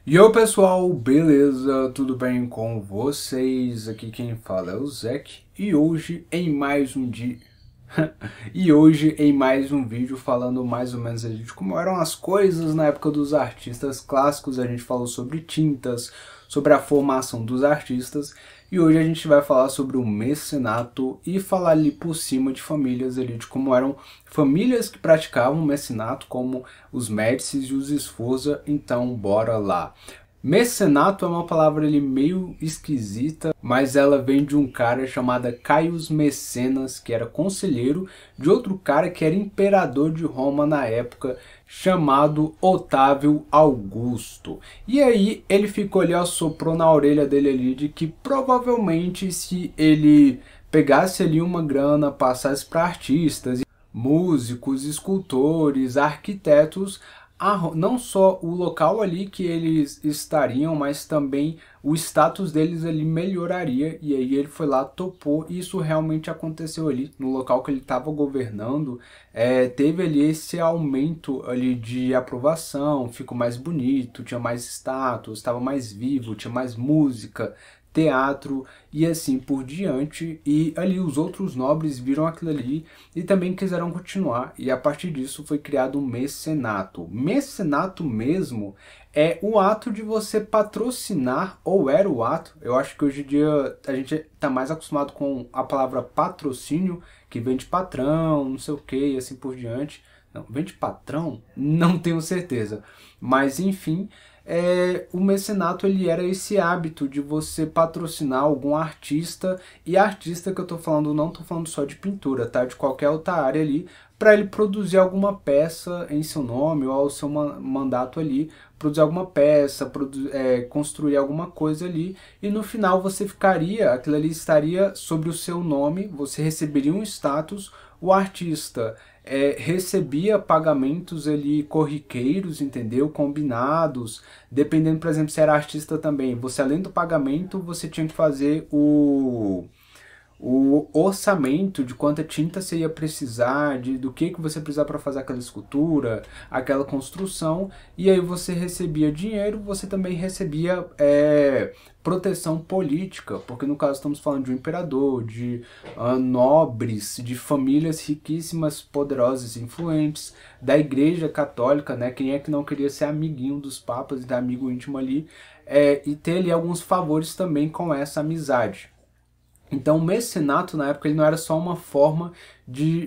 E aí pessoal, beleza? Tudo bem com vocês? Aqui quem fala é o Zek e hoje em mais um dia e hoje em mais um vídeo falando mais ou menos de como eram as coisas na época dos artistas clássicos. A gente falou sobre tintas, sobre a formação dos artistas e hoje a gente vai falar sobre o mecenato e falar ali por cima de famílias ali, de como eram famílias que praticavam mecenato, como os Médicis e os Sforza. Então bora lá. Mecenato é uma palavra ali meio esquisita, mas ela vem de um cara chamado Caius Mecenas, que era conselheiro de outro cara que era imperador de Roma na época, chamado Otávio Augusto. E aí ele ficou ali, ó, soprou na orelha dele ali de que provavelmente se ele pegasse ali uma grana, passasse para artistas, músicos, escultores, arquitetos, não só o local ali que eles estariam, mas também o status deles ali melhoraria. E aí ele foi lá, topou, e isso realmente aconteceu ali no local que ele estava governando. Teve ali esse aumento ali de aprovação, ficou mais bonito, tinha mais status, estava mais vivo, tinha mais música, teatro e assim por diante. E ali os outros nobres viram aquilo ali e também quiseram continuar, e a partir disso foi criado o mecenato. Mecenato mesmo é o ato de você patrocinar, ou era o ato, eu acho que hoje em dia a gente está mais acostumado com a palavra patrocínio, que vem de patrão, não sei o que, e assim por diante. Não, vem de patrão? Não tenho certeza. Mas enfim, o mecenato ele era esse hábito de você patrocinar algum artista, e artista que eu tô falando, não tô falando só de pintura, tá? De qualquer outra área ali, para ele produzir alguma peça em seu nome ou ao seu mandato ali, produzir alguma peça, construir alguma coisa ali, e no final você ficaria, aquilo ali estaria sobre o seu nome, você receberia um status, o artista recebia pagamentos ali corriqueiros, entendeu? Combinados, dependendo, por exemplo, se era artista também, você além do pagamento, você tinha que fazer o orçamento de quanta tinta você ia precisar, do que você precisava para fazer aquela escultura, aquela construção, e aí você recebia dinheiro, você também recebia proteção política, porque no caso estamos falando de um imperador, de nobres, de famílias riquíssimas, poderosas e influentes, da igreja católica, né? Quem é que não queria ser amiguinho dos papas e dar amigo íntimo ali, e ter ali alguns favores também com essa amizade. Então o mecenato na época ele não era só uma forma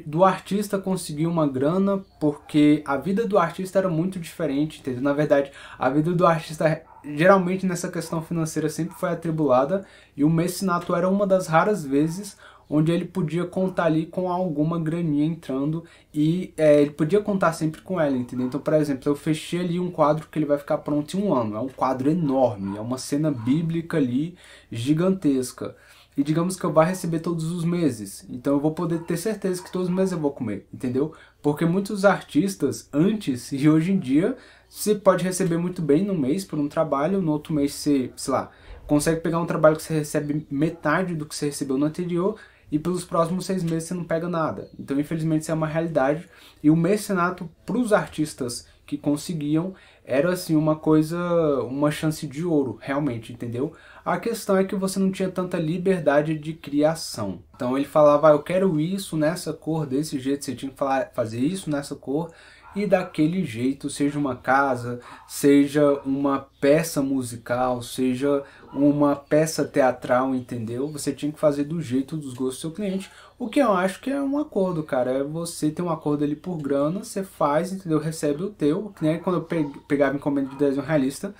do artista conseguir uma grana, porque a vida do artista era muito diferente, entendeu? Na verdade, a vida do artista geralmente nessa questão financeira sempre foi atribulada, e o mecenato era uma das raras vezes onde ele podia contar ali com alguma graninha entrando, e ele podia contar sempre com ela, entendeu? Então, por exemplo, eu fechei ali um quadro que ele vai ficar pronto em um ano, é um quadro enorme, é uma cena bíblica ali, gigantesca. E digamos que eu vá receber todos os meses, então eu vou poder ter certeza que todos os meses eu vou comer, entendeu? Porque muitos artistas antes e hoje em dia você pode receber muito bem no mês por um trabalho, no outro mês você, sei lá, consegue pegar um trabalho que você recebe metade do que você recebeu no anterior, e pelos próximos 6 meses você não pega nada. Então infelizmente isso é uma realidade, e o mecenato para os artistas que conseguiam era assim uma coisa, uma chance de ouro, realmente, entendeu? A questão é que você não tinha tanta liberdade de criação. Então ele falava, eu quero isso nessa cor, desse jeito, você tinha que fazer isso nessa cor e daquele jeito, seja uma casa, seja uma peça musical, seja uma peça teatral, entendeu? Você tinha que fazer do jeito dos gostos do seu cliente, o que eu acho que é um acordo, cara. É você ter um acordo ali por grana, você faz, entendeu? Recebe o teu, que nem quando eu pegava encomenda de desenho realista,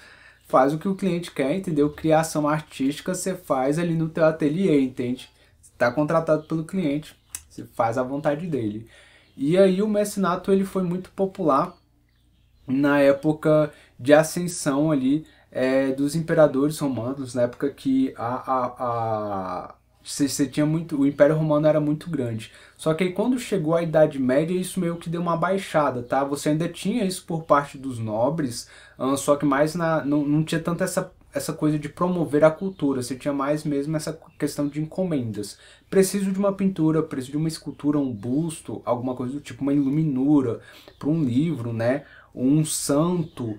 faz o que o cliente quer, entendeu? Criação artística você faz ali no teu ateliê, entende? Você está contratado pelo cliente, você faz a vontade dele. E aí o mecenato ele foi muito popular na época de ascensão ali dos imperadores romanos, na época que você tinha muito, o Império Romano era muito grande. Só que aí quando chegou a Idade Média, isso meio que deu uma baixada, tá? Você ainda tinha isso por parte dos nobres, só que mais não tinha tanto essa coisa de promover a cultura, você tinha mais mesmo essa questão de encomendas. Preciso de uma pintura, preciso de uma escultura, um busto, alguma coisa do tipo, uma iluminura para um livro, né? um santo,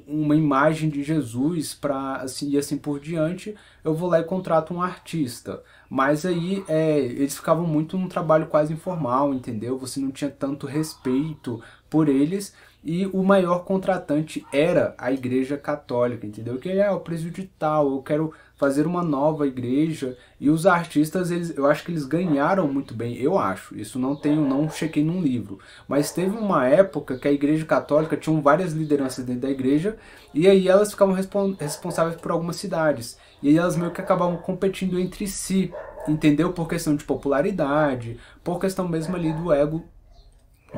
uma imagem de Jesus, para assim, e assim por diante, eu vou lá e contrato um artista. Mas aí eles ficavam muito num trabalho quase informal, entendeu? Você não tinha tanto respeito por eles, e o maior contratante era a Igreja Católica, entendeu? Que o presídio tal, eu quero fazer uma nova igreja, e os artistas, eu acho que eles ganharam muito bem, eu acho, isso não chequei num livro, mas teve uma época que a Igreja Católica tinha várias lideranças dentro da igreja, e aí elas ficavam responsáveis por algumas cidades, e aí elas meio que acabavam competindo entre si, entendeu? Por questão de popularidade, por questão mesmo ali do ego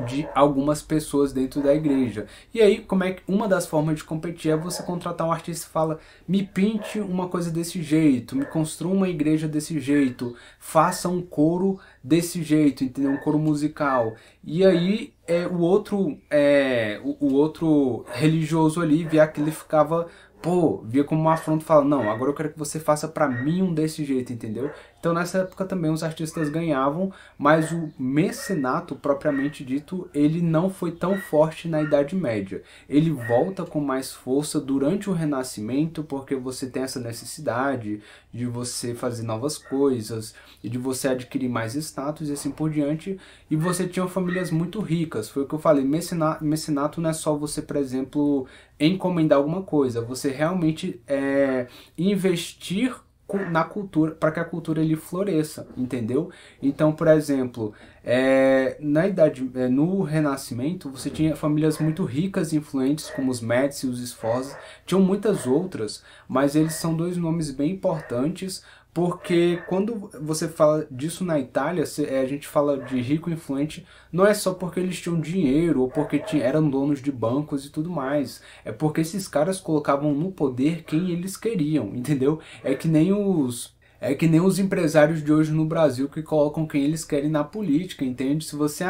de algumas pessoas dentro da igreja. E aí, como é que uma das formas de competir é você contratar um artista e fala: me pinte uma coisa desse jeito, me construa uma igreja desse jeito, faça um coro desse jeito, entendeu? Um coro musical. E aí o outro religioso ali via aquilo e ficava, pô, via como uma afronta e fala: não, agora eu quero que você faça pra mim um desse jeito, entendeu? Então nessa época também os artistas ganhavam, mas o mecenato propriamente dito, ele não foi tão forte na Idade Média. Ele volta com mais força durante o Renascimento, porque você tem essa necessidade de você fazer novas coisas, e de você adquirir mais status e assim por diante, e você tinha famílias muito ricas. Foi o que eu falei, mecenato não é só você, por exemplo, encomendar alguma coisa, você realmente investir na cultura, para que a cultura ele floresça, entendeu? Então, por exemplo, no Renascimento, você tinha famílias muito ricas e influentes, como os Médici e os Sforza, tinham muitas outras, mas eles são dois nomes bem importantes, porque quando você fala disso na Itália, a gente fala de rico e influente, não é só porque eles tinham dinheiro ou porque eram donos de bancos e tudo mais. É porque esses caras colocavam no poder quem eles queriam, entendeu? É que nem os empresários de hoje no Brasil que colocam quem eles querem na política, entende? Se você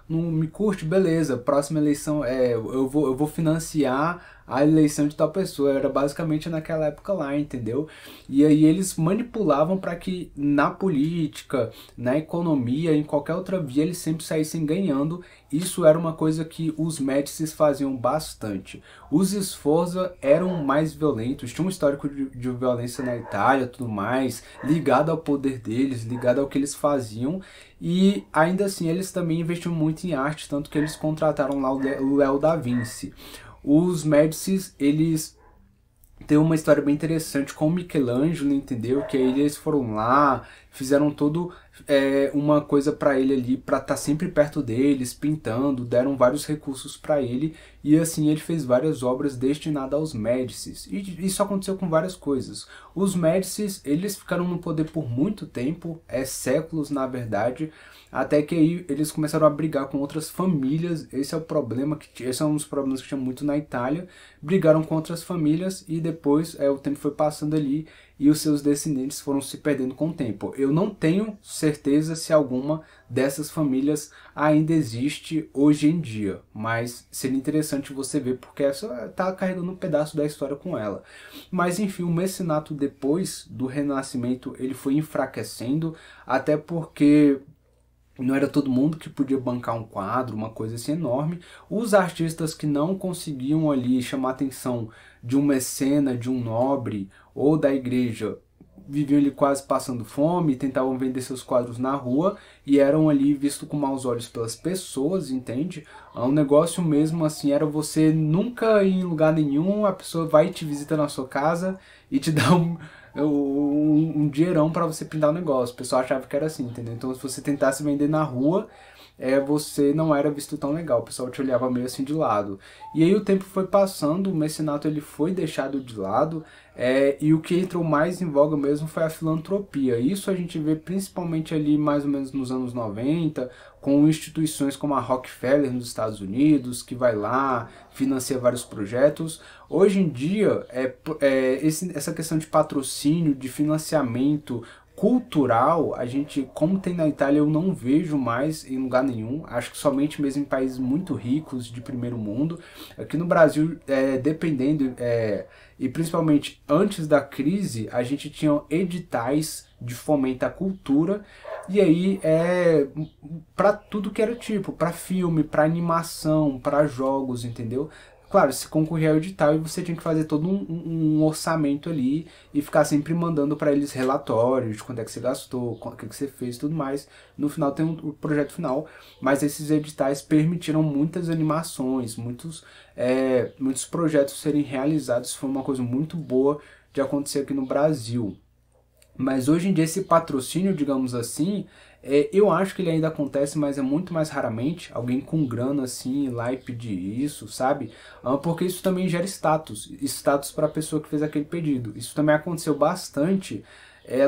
não me curte, beleza, próxima eleição eu vou financiar a eleição de tal pessoa. Era basicamente naquela época lá, entendeu? E aí eles manipulavam para que na política, na economia, em qualquer outra via, eles sempre saíssem ganhando. Isso era uma coisa que os Médicis faziam bastante. Os Sforza eram mais violentos, tinham um histórico de violência na Itália, tudo mais, ligado ao poder deles, ligado ao que eles faziam. E ainda assim eles também investiam muito em arte, tanto que eles contrataram lá o Léo da Vinci. Os Médicis, eles têm uma história bem interessante com o Michelangelo, entendeu? Que aí eles foram lá, fizeram todo uma coisa para ele ali, para estar sempre perto deles, pintando, deram vários recursos para ele, e assim ele fez várias obras destinadas aos Médicis. E isso aconteceu com várias coisas. Os Médicis, eles ficaram no poder por muito tempo, séculos na verdade, até que aí eles começaram a brigar com outras famílias. Esse é um dos problemas que tinha muito na Itália. Brigaram com outras famílias e depois o tempo foi passando ali e os seus descendentes foram se perdendo com o tempo. Eu não tenho certeza se alguma dessas famílias ainda existe hoje em dia, mas seria interessante você ver, porque essa está carregando um pedaço da história com ela. Mas enfim, o mecenato depois do Renascimento ele foi enfraquecendo, até porque não era todo mundo que podia bancar um quadro, uma coisa assim enorme. Os artistas que não conseguiam ali chamar a atenção de um mecena, de um nobre ou da igreja, viviam ali quase passando fome, tentavam vender seus quadros na rua e eram ali vistos com maus olhos pelas pessoas, entende? Um negócio mesmo assim, era você nunca ir em lugar nenhum, a pessoa vai e te visita na sua casa e te dá um dinheirão para você pintar o negócio. O pessoal achava que era assim, entendeu? Então se você tentasse vender na rua, você não era visto tão legal, o pessoal te olhava meio assim de lado. E aí o tempo foi passando, o mecenato ele foi deixado de lado, e o que entrou mais em voga mesmo foi a filantropia. Isso a gente vê principalmente ali mais ou menos nos anos 90, com instituições como a Rockefeller nos Estados Unidos, que vai lá, financia vários projetos. Hoje em dia, essa questão de patrocínio, de financiamento cultural, a gente, como tem na Itália, eu não vejo mais em lugar nenhum. Acho que somente mesmo em países muito ricos, de primeiro mundo. Aqui no Brasil, dependendo, e principalmente antes da crise, a gente tinha editais de fomento à cultura, e aí para tudo que era tipo, para filme, para animação, para jogos, entendeu? Claro, se concorria ao edital e você tinha que fazer todo um orçamento ali e ficar sempre mandando para eles relatórios de quanto é que você gastou, o que você fez e tudo mais. No final tem o projeto final, mas esses editais permitiram muitas animações, muitos projetos serem realizados. Foi uma coisa muito boa de acontecer aqui no Brasil. Mas hoje em dia esse patrocínio, digamos assim, eu acho que ele ainda acontece, mas é muito mais raramente alguém com grana assim ir lá e pedir isso, sabe? Porque isso também gera status para a pessoa que fez aquele pedido. Isso também aconteceu bastante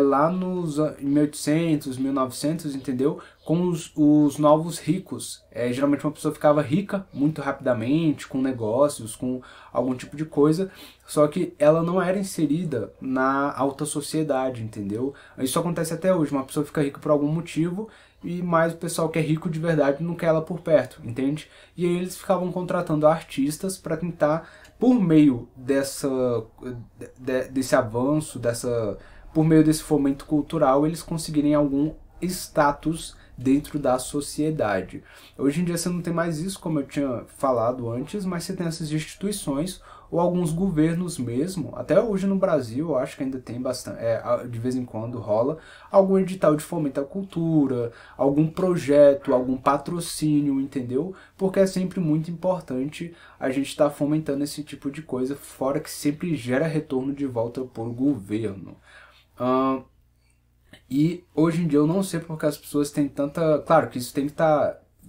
lá nos 1800, 1900, entendeu? Com os novos ricos. Geralmente uma pessoa ficava rica muito rapidamente, com negócios, com algum tipo de coisa, só que ela não era inserida na alta sociedade, entendeu? Isso acontece até hoje, uma pessoa fica rica por algum motivo, e mais o pessoal que é rico de verdade não quer ela por perto, entende? E aí eles ficavam contratando artistas para tentar, por meio desse avanço, por meio desse fomento cultural, eles conseguirem algum status dentro da sociedade. Hoje em dia você não tem mais isso, como eu tinha falado antes, mas você tem essas instituições ou alguns governos mesmo, até hoje no Brasil, eu acho que ainda tem bastante, de vez em quando rola, algum edital de fomento à cultura, algum projeto, algum patrocínio, entendeu? Porque é sempre muito importante a gente estar fomentando esse tipo de coisa, fora que sempre gera retorno de volta por governo. E hoje em dia eu não sei porque as pessoas têm tanta... Claro que isso tem que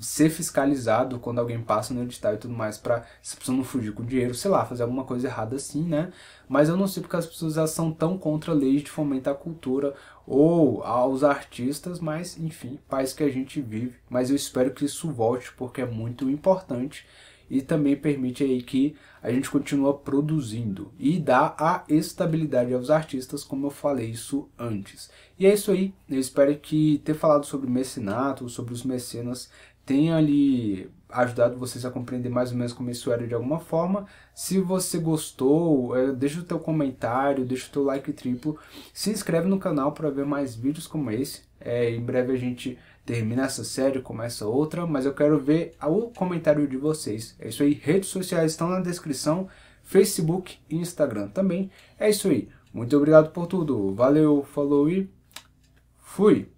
ser fiscalizado quando alguém passa no edital e tudo mais, pra se a pessoa não fugir com dinheiro, sei lá, fazer alguma coisa errada assim, né? Mas eu não sei porque as pessoas elas são tão contra leis de fomentar a cultura ou aos artistas, mas enfim, país que a gente vive. Mas eu espero que isso volte porque é muito importante e também permite aí que a gente continue produzindo e dá a estabilidade aos artistas, como eu falei isso antes. E é isso aí, eu espero que ter falado sobre mecenato, sobre os mecenas, tenha ali ajudado vocês a compreender mais ou menos como isso era de alguma forma. Se você gostou, deixa o teu comentário, deixa o teu like triplo, se inscreve no canal para ver mais vídeos como esse. Em breve a gente termina essa série, começa outra, mas eu quero ver o comentário de vocês. É isso aí, redes sociais estão na descrição, Facebook e Instagram também. É isso aí, muito obrigado por tudo, valeu, falou e fui!